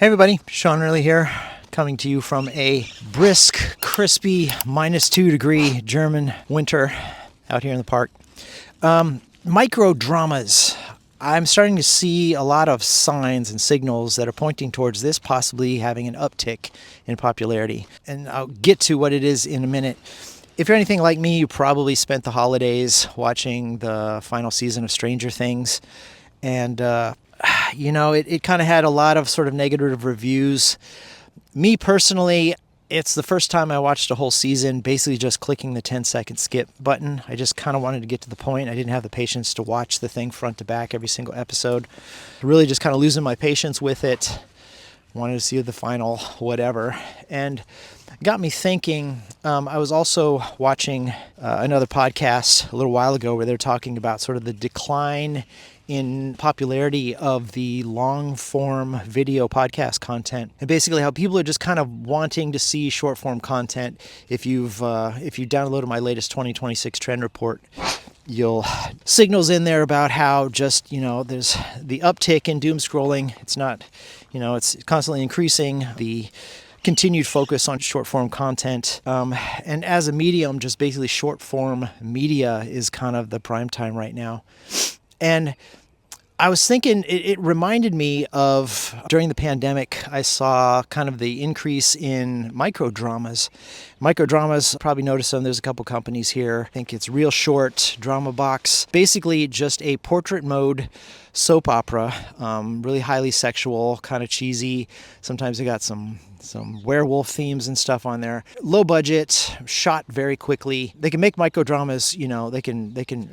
Hey everybody, Sean Earley here, coming to you from a brisk, crispy, -2 degree German winter out here in the park. Micro dramas. I'm starting to see a lot of signs and signals that are pointing towards this possibly having an uptick in popularity. And I'll get to what it is in a minute. If you're anything like me, you probably spent the holidays watching the final season of Stranger Things. And it kind of had a lot of sort of negative reviews. Me personally, it's the first time I watched a whole season, basically just clicking the 10-second skip button. I just kind of wanted to get to the point. I didn't have the patience to watch the thing front to back every single episode. Really just kind of losing my patience with it. Wanted to see the final whatever. And got me thinking. I was also watching another podcast a little while ago where they're talking about sort of the decline in popularity of the long form video podcast content, and basically how people are just kind of wanting to see short form content. If you downloaded my latest 2026 trend report, you'll signals in there about how just there's the uptick in doom scrolling. It's not, it's constantly increasing. The continued focus on short form content, and as a medium, just basically short form media is kind of the prime time right now. And I was thinking, it reminded me of during the pandemic, I saw kind of the increase in micro dramas. Micro dramas, probably noticed them. There's a couple companies here. I think it's Real Short, Drama Box. Basically just a portrait mode soap opera, really highly sexual, kind of cheesy. Sometimes they got some werewolf themes and stuff on there. Low budget, shot very quickly. They can make micro dramas, they can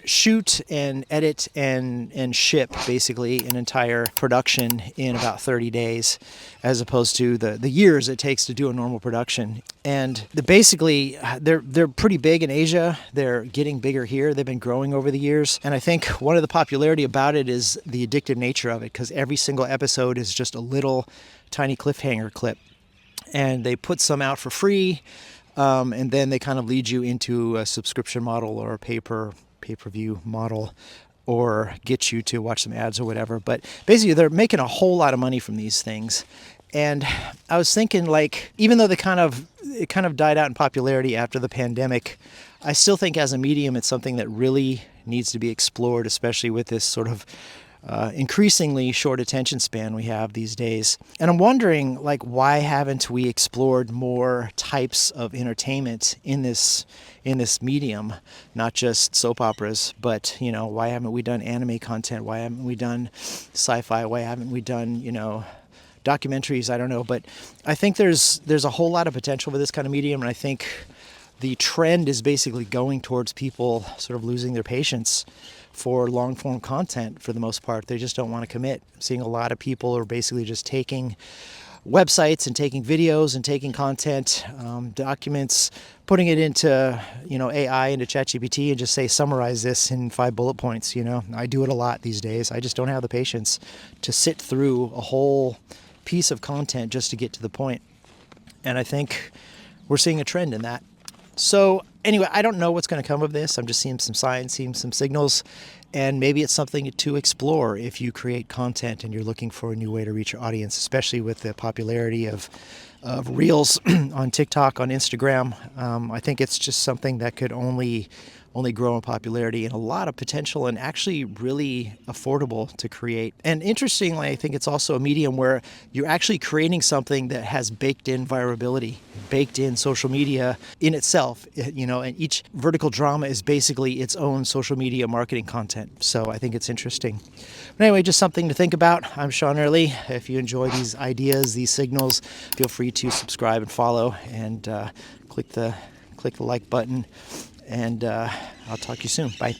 shoot and edit and ship basically an entire production in about 30 days, as opposed to the years it takes to do a normal production. And they're pretty big in Asia. They're getting bigger here. They've been growing over the years. And I think one of the popularity about it is the addictive nature of it, because every single episode is just a little tiny cliffhanger clip. And they put some out for free, and then they kind of lead you into a subscription model or a pay-per-view model, or get you to watch some ads or whatever. But basically they're making a whole lot of money from these things. And I was thinking, like, even though it kind of died out in popularity after the pandemic, I still think as a medium it's something that really needs to be explored, especially with this sort of increasingly short attention span we have these days. And I'm wondering, like, why haven't we explored more types of entertainment in this medium? Not just soap operas, but why haven't we done anime content? Why haven't we done sci-fi? Why haven't we done documentaries? I don't know, but I think there's a whole lot of potential for this kind of medium, and I think the trend is basically going towards people sort of losing their patience for long form content for the most part. They just don't want to commit. I'm seeing a lot of people are basically just taking websites and taking videos and taking content, documents, putting it into AI, into ChatGPT, and just say, summarize this in 5 bullet points. I do it a lot these days. I just don't have the patience to sit through a whole piece of content just to get to the point. And I think we're seeing a trend in that. So anyway, I don't know what's going to come of this. I'm just seeing some signs, seeing some signals, and maybe it's something to explore if you create content and you're looking for a new way to reach your audience, especially with the popularity of Reels on TikTok, on Instagram. I think it's just something that could only grow in popularity, and a lot of potential, and actually really affordable to create. And interestingly, I think it's also a medium where you're actually creating something that has baked in virality, baked in social media in itself, and each vertical drama is basically its own social media marketing content. So I think it's interesting. But anyway, just something to think about. I'm Sean Earley. If you enjoy these ideas, these signals, feel free to subscribe and follow, and click the like button. And I'll talk to you soon. Bye.